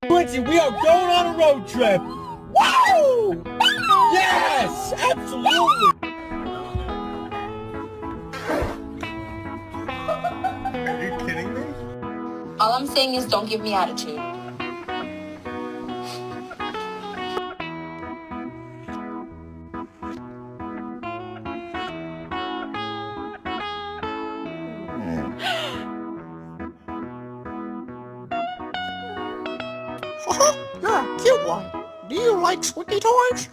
Quincy, we are going on a road trip. Woo! Yes, absolutely. Are you kidding me? All I'm saying is don't give me attitude. You're a cute one. Do you like squeaky toys?